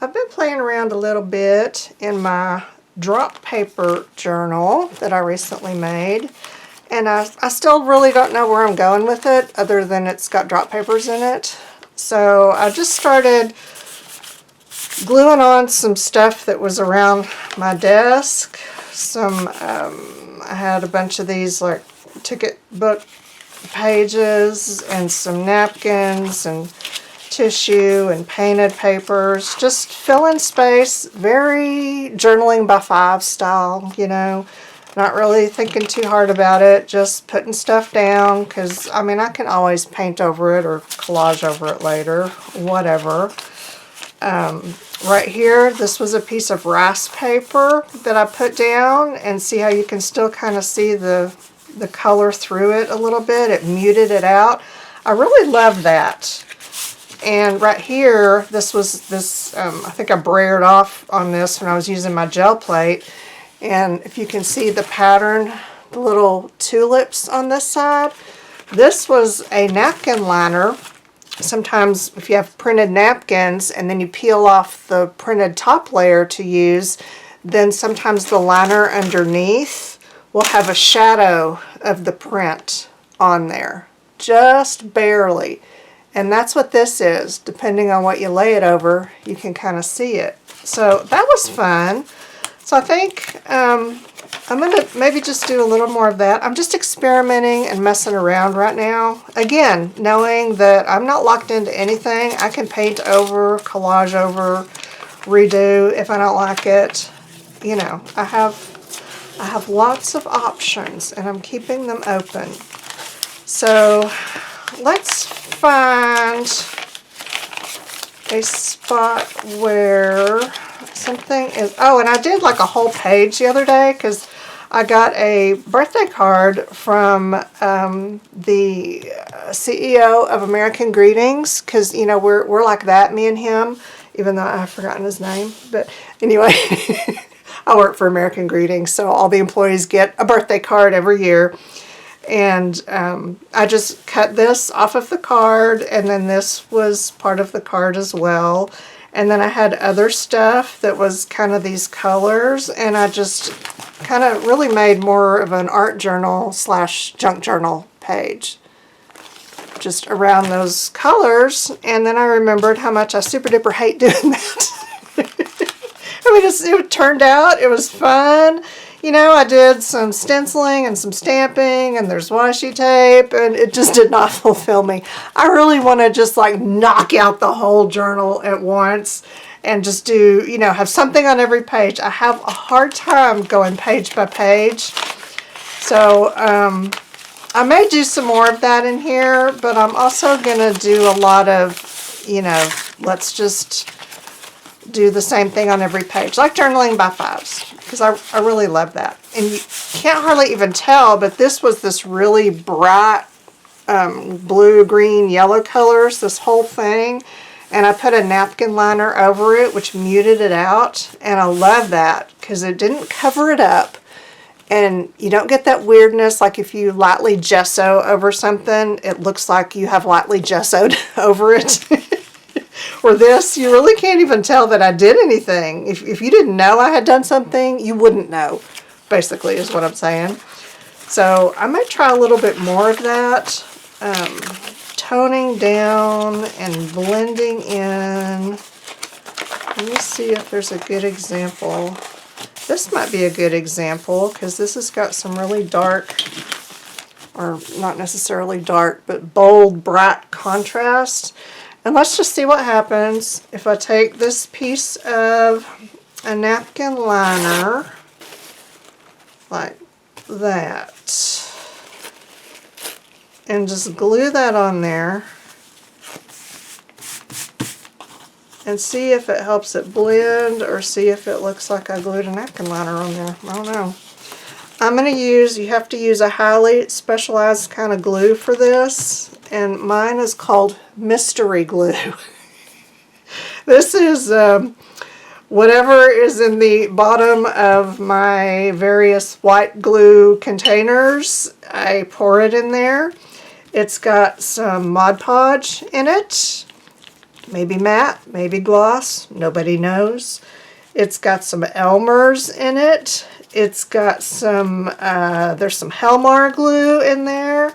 I've been playing around a little bit in my drop paper journal that I recently made. And I still really don't know where I'm going with it, other than it's got drop papers in it. So I just started gluing on some stuff that was around my desk. I had a bunch of these like ticket book pages and some napkins and tissue and painted papers, just filling space, very journaling by 5 style, you know, not really thinking too hard about it, just putting stuff down, because I mean I can always paint over it or collage over it later, whatever. Right here, this was a piece of rice paper that I put down, and see how you can still kind of see the color through it a little bit. It muted it out. I really love that. And right here, this was I think I brayered off on this when I was using my gel plate. And if you can see the pattern, the little tulips on this side, this was a napkin liner. Sometimes if you have printed napkins and then you peel off the printed top layer to use, then sometimes the liner underneath will have a shadow of the print on there, just barely. And that's what this is. Depending on what you lay it over, you can kind of see it. So that was fun. So I think I'm going to maybe just do a little more of that. I'm just experimenting and messing around right now. Again, knowing that I'm not locked into anything. I can paint over, collage over, redo if I don't like it. You know, I have lots of options, and I'm keeping them open. So let's find a spot where something is, oh, and I did like a whole page the other day because I got a birthday card from the CEO of American Greetings, because, you know, we're like that, me and him, even though I've forgotten his name. But anyway, I work for American Greetings, so all the employees get a birthday card every year. And I just cut this off of the card, and then this was part of the card as well. And then I had other stuff that was kind of these colors, and I just kind of really made more of an art journal / junk journal page just around those colors. And then I remembered how much I super duper hate doing that. I mean, it turned out, it was fun. You know, I did some stenciling and some stamping, and there's washi tape, and it just did not fulfill me. I really want to just like knock out the whole journal at once and just do, you know, have something on every page. I have a hard time going page by page. So I may do some more of that in here, but I'm also going to do a lot of, you know, let's just do the same thing on every page, like journaling by 5s, because I really love that. And you can't hardly even tell, but this was this really bright blue, green, yellow colors, this whole thing. And I put a napkin liner over it, which muted it out. And I love that because it didn't cover it up. And you don't get that weirdness, like if you lightly gesso over something, it looks like you have lightly gessoed over it. Or this, you really can't even tell that I did anything. If you didn't know I had done something, you wouldn't know, basically, is what I'm saying. So I might try a little bit more of that. Toning down and blending in. Let me see if there's a good example. This might be a good example because this has got some really dark, or not necessarily dark, but bold, bright contrast. And let's just see what happens if I take this piece of a napkin liner like that and just glue that on there and see if it helps it blend, or see if it looks like I glued a napkin liner on there. I don't know. I'm going to use, you have to use a highly specialized kind of glue for this, and mine is called mystery glue. This is whatever is in the bottom of my various white glue containers. I pour it in there. It's got some Mod Podge in it, maybe matte, maybe gloss, nobody knows. It's got some Elmer's in it. It's got some, there's some Helmar glue in there.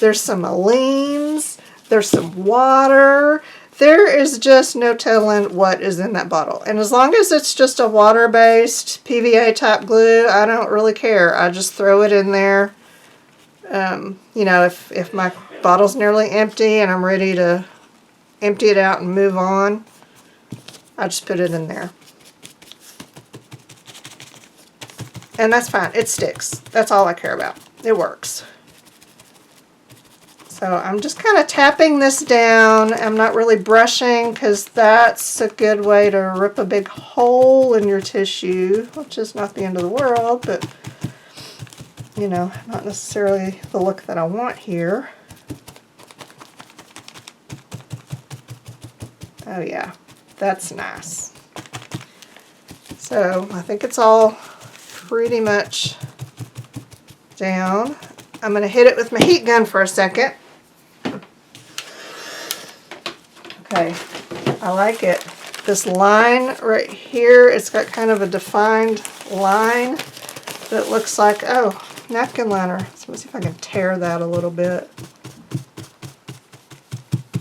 There's some Aleene's. There's some water. There is just no telling what is in that bottle. And as long as it's just a water-based PVA type glue, I don't really care. I just throw it in there. You know, if my bottle's nearly empty and I'm ready to empty it out and move on, I just put it in there. And that's fine. It sticks. That's all I care about. It works. So I'm just kind of tapping this down. I'm not really brushing because that's a good way to rip a big hole in your tissue, which is not the end of the world, but, you know, not necessarily the look that I want here. Oh yeah, that's nice. So I think it's all pretty much down. I'm going to hit it with my heat gun for a second. Okay, I like it. This line right here, it's got kind of a defined line that looks like, oh, napkin liner. So let's see if I can tear that a little bit.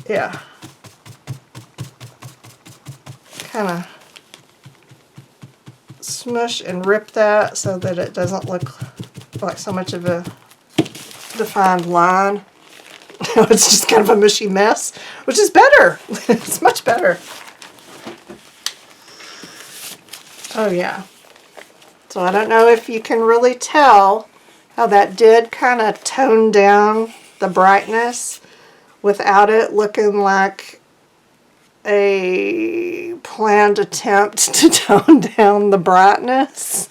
Yeah. Kind of smush and rip that so that it doesn't look like so much of a defined line. It's just kind of a mushy mess, which is better. It's much better. Oh yeah. So I don't know if you can really tell how that did kind of tone down the brightness without it looking like a planned attempt to tone down the brightness.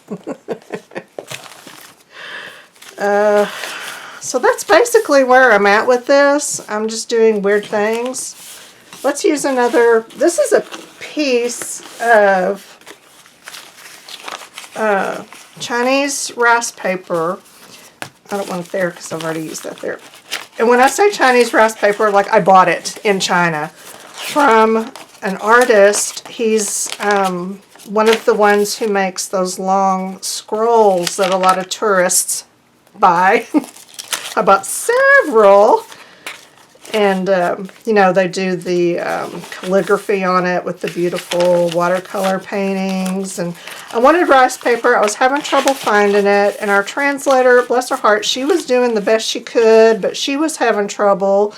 So that's basically where I'm at with this. I'm just doing weird things. Let's use another, this is a piece of Chinese rice paper. I don't want it there because I've already used that there. And when I say Chinese rice paper, like I bought it in China from an artist. He's one of the ones who makes those long scrolls that a lot of tourists buy. I bought several, and you know, they do the calligraphy on it with the beautiful watercolor paintings, and I wanted rice paper. I was having trouble finding it, and our translator, bless her heart, she was doing the best she could, but she was having trouble.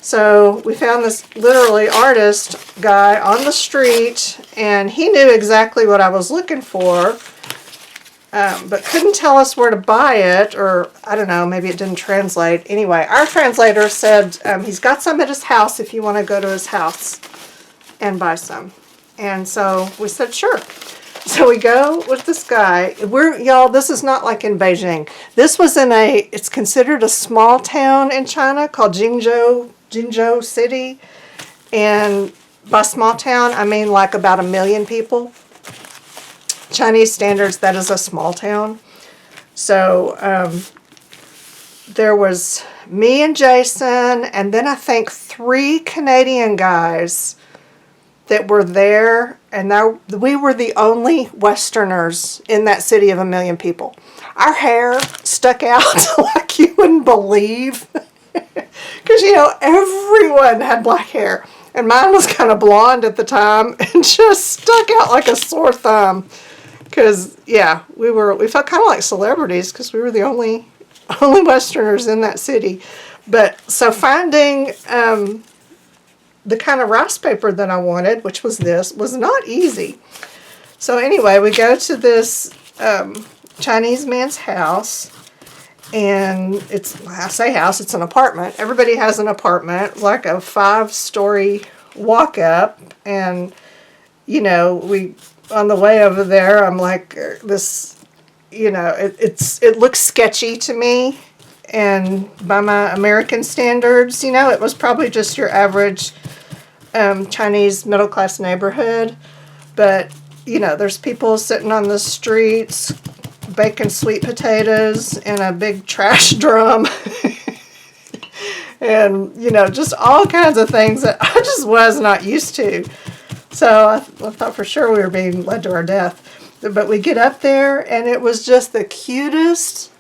So we found this literally artist guy on the street, and he knew exactly what I was looking for, but couldn't tell us where to buy it, or I don't know, maybe it didn't translate. Anyway, our translator said he's got some at his house if you want to go to his house and buy some. And so we said, sure. So we go with this guy. Y'all, this is not like in Beijing. This was in it's considered a small town in China called Jinzhou City. And by small town, I mean like about 1 million people. Chinese standards, that is a small town. So there was me and Jason, and then I think 3 Canadian guys that were there, and we were the only Westerners in that city of 1 million people. Our hair stuck out like you wouldn't believe. Because, you know, everyone had black hair. And mine was kind of blonde at the time and just stuck out like a sore thumb. Because, yeah, we felt kind of like celebrities because we were the only Westerners in that city. But, so finding the kind of rice paper that I wanted, which was this, was not easy. So anyway, we go to this Chinese man's house. And I say house, it's an apartment. Everybody has an apartment, like a 5-story walk up. And, you know, on the way over there, I'm like, this, you know, it looks sketchy to me. And by my American standards, you know, it was probably just your average Chinese middle-class neighborhood. But, you know, there's people sitting on the streets baking sweet potatoes in a big trash drum. and, you know, just all kinds of things that I just was not used to. So I thought for sure we were being led to our death. But we get up there, and it was just the cutest,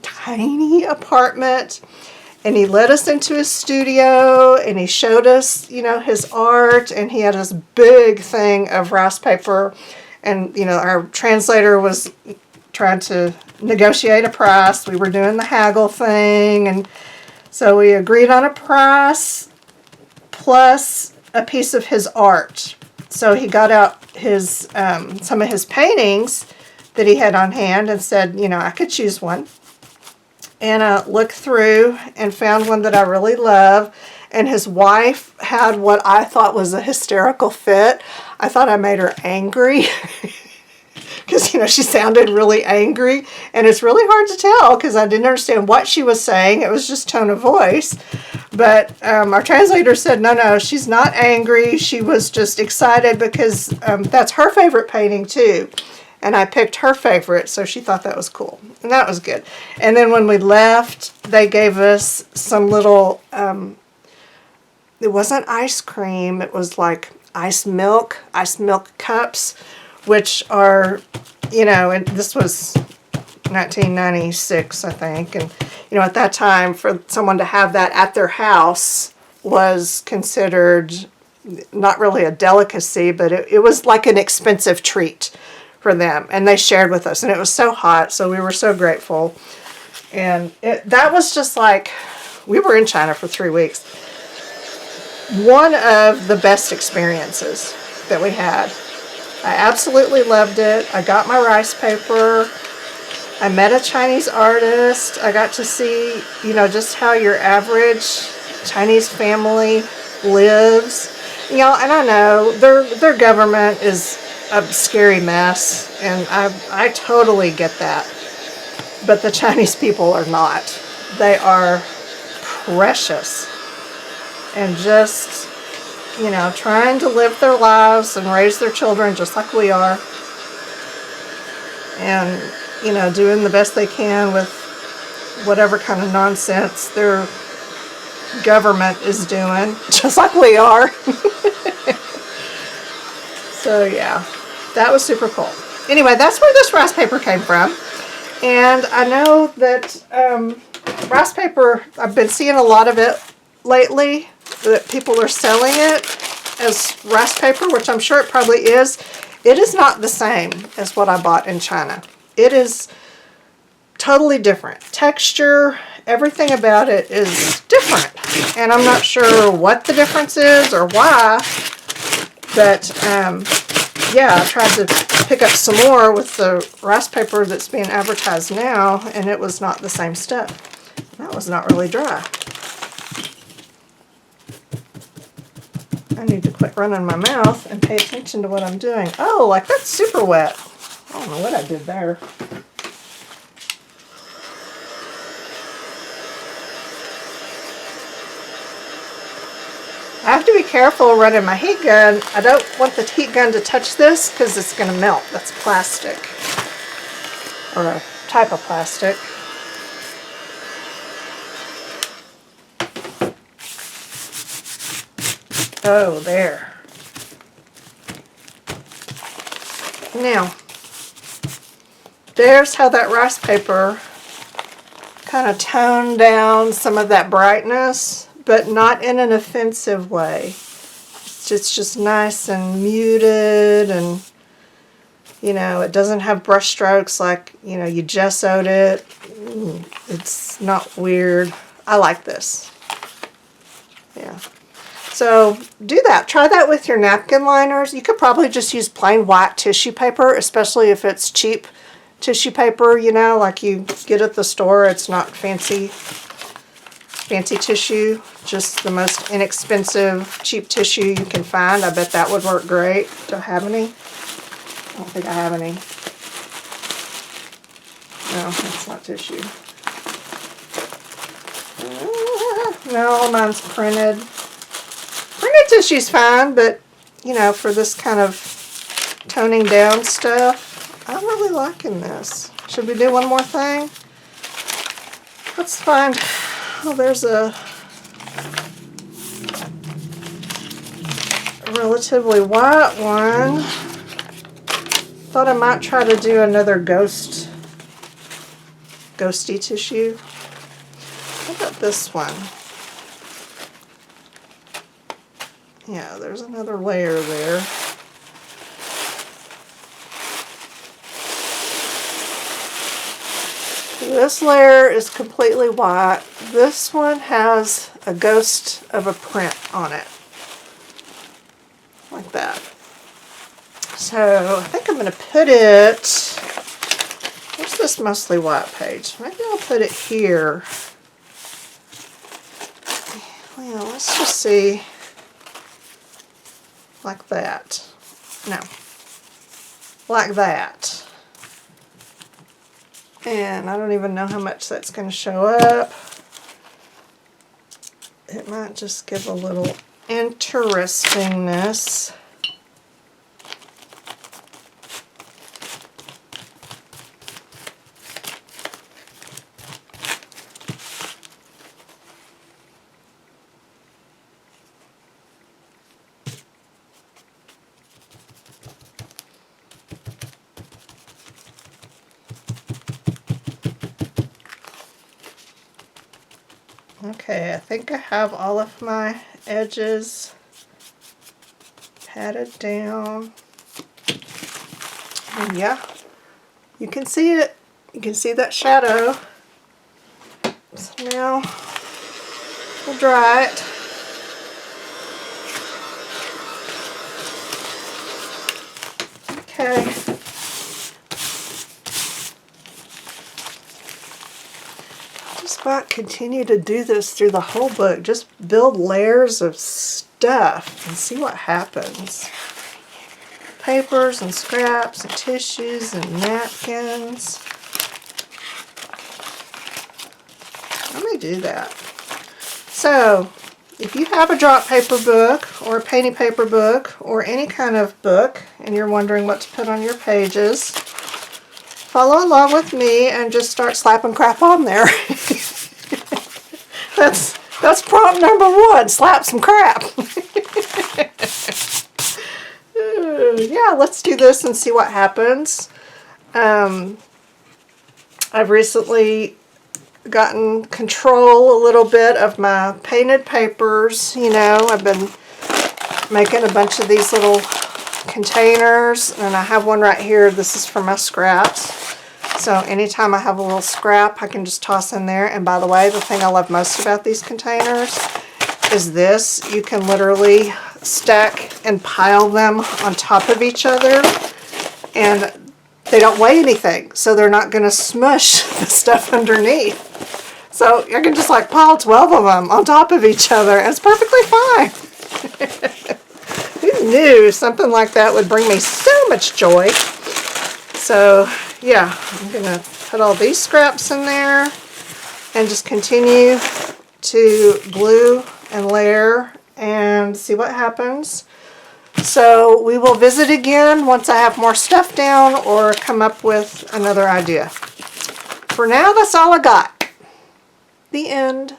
tiny apartment. And he led us into his studio, and he showed us, you know, his art, and he had this big thing of rice paper. And, you know, our translator was trying to negotiate a price. We were doing the haggle thing, and so we agreed on a price plus a piece of his art. So he got out his some of his paintings that he had on hand and said, you know, I could choose one. And I looked through and found one that I really love. And his wife had what I thought was a hysterical fit. I thought I made her angry because, you know, she sounded really angry. And it's really hard to tell because I didn't understand what she was saying. It was just tone of voice. But our translator said, no, she's not angry. She was just excited because that's her favorite painting too. And I picked her favorite, so she thought that was cool. And that was good. And then when we left, they gave us some little, it wasn't ice cream. It was like ice milk cups, which are, you know, and this was 1996, I think. And, you know, at that time, for someone to have that at their house was considered not really a delicacy, but it was like an expensive treat for them. And they shared with us. And it was so hot, so we were so grateful. And that was just like, we were in China for 3 weeks. One of the best experiences that we had. I absolutely loved it. I got my rice paper. I met a Chinese artist. I got to see, you know, just how your average Chinese family lives. You know, and I know their government is a scary mess, and I totally get that. But the Chinese people are not. They are precious and just, you know, trying to live their lives and raise their children just like we are. And, you know, doing the best they can with whatever kind of nonsense their government is doing, just like we are. So, yeah, that was super cool. Anyway, that's where this rice paper came from. And I know that rice paper, I've been seeing a lot of it lately, that people are selling it as rice paper, which I'm sure it probably is. It is not the same as what I bought in China. It is totally different. Texture, everything about it is different. And I'm not sure what the difference is or why. But, yeah, I tried to pick up some more with the rice paper that's being advertised now, and it was not the same stuff. That was not really dry. I need to quit running my mouth and pay attention to what I'm doing. Oh, like that's super wet. I don't know what I did there. I have to be careful running my heat gun. I don't want the heat gun to touch this because it's going to melt. That's plastic. Or a type of plastic. Oh, there. Now, there's how that rice paper kind of toned down some of that brightness, but not in an offensive way. It's just nice and muted, and, you know, it doesn't have brush strokes like, you know, you gessoed it. It's not weird. I like this. Yeah. So do that. Try that with your napkin liners. You could probably just use plain white tissue paper, especially if it's cheap tissue paper, you know, like you get at the store. It's not fancy tissue, just the most inexpensive cheap tissue you can find. I bet that would work great. Do I have any? I don't think I have any. No, that's not tissue. No, mine's printed. Printed tissue's fine, but, you know, for this kind of toning down stuff, I'm really liking this. Should we do one more thing? Let's find, oh, there's a relatively white one. Thought I might try to do another ghosty tissue. How about this one? Yeah, there's another layer there. This layer is completely white. This one has a ghost of a print on it. Like that. So I think I'm going to put it, where's this mostly white page? Maybe I'll put it here. Well, let's just see. Like that. No. Like that. And I don't even know how much that's going to show up. It might just give a little interestingness. Okay, I think I have all of my edges patted down. And yeah, you can see it. You can see that shadow. So now we'll dry it. Okay. Might continue to do this through the whole book. Just build layers of stuff and see what happens. Papers and scraps and tissues and napkins. I may do that. So, if you have a drop paper book or a painting paper book or any kind of book and you're wondering what to put on your pages, follow along with me and just start slapping crap on there. That's prompt number one, slap some crap. Yeah, let's do this and see what happens. I've recently gotten control a little bit of my painted papers. You know, I've been making a bunch of these little containers, and I have one right here. This is for my scraps. So anytime I have a little scrap, I can just toss in there. And by the way, the thing I love most about these containers is this. You can literally stack and pile them on top of each other, and they don't weigh anything, so they're not going to smush the stuff underneath. So you can just like pile 12 of them on top of each other, and it's perfectly fine. Who knew something like that would bring me so much joy? So yeah, I'm going to put all these scraps in there and just continue to glue and layer and see what happens. So we will visit again once I have more stuff down or come up with another idea. For now, that's all I got. The end.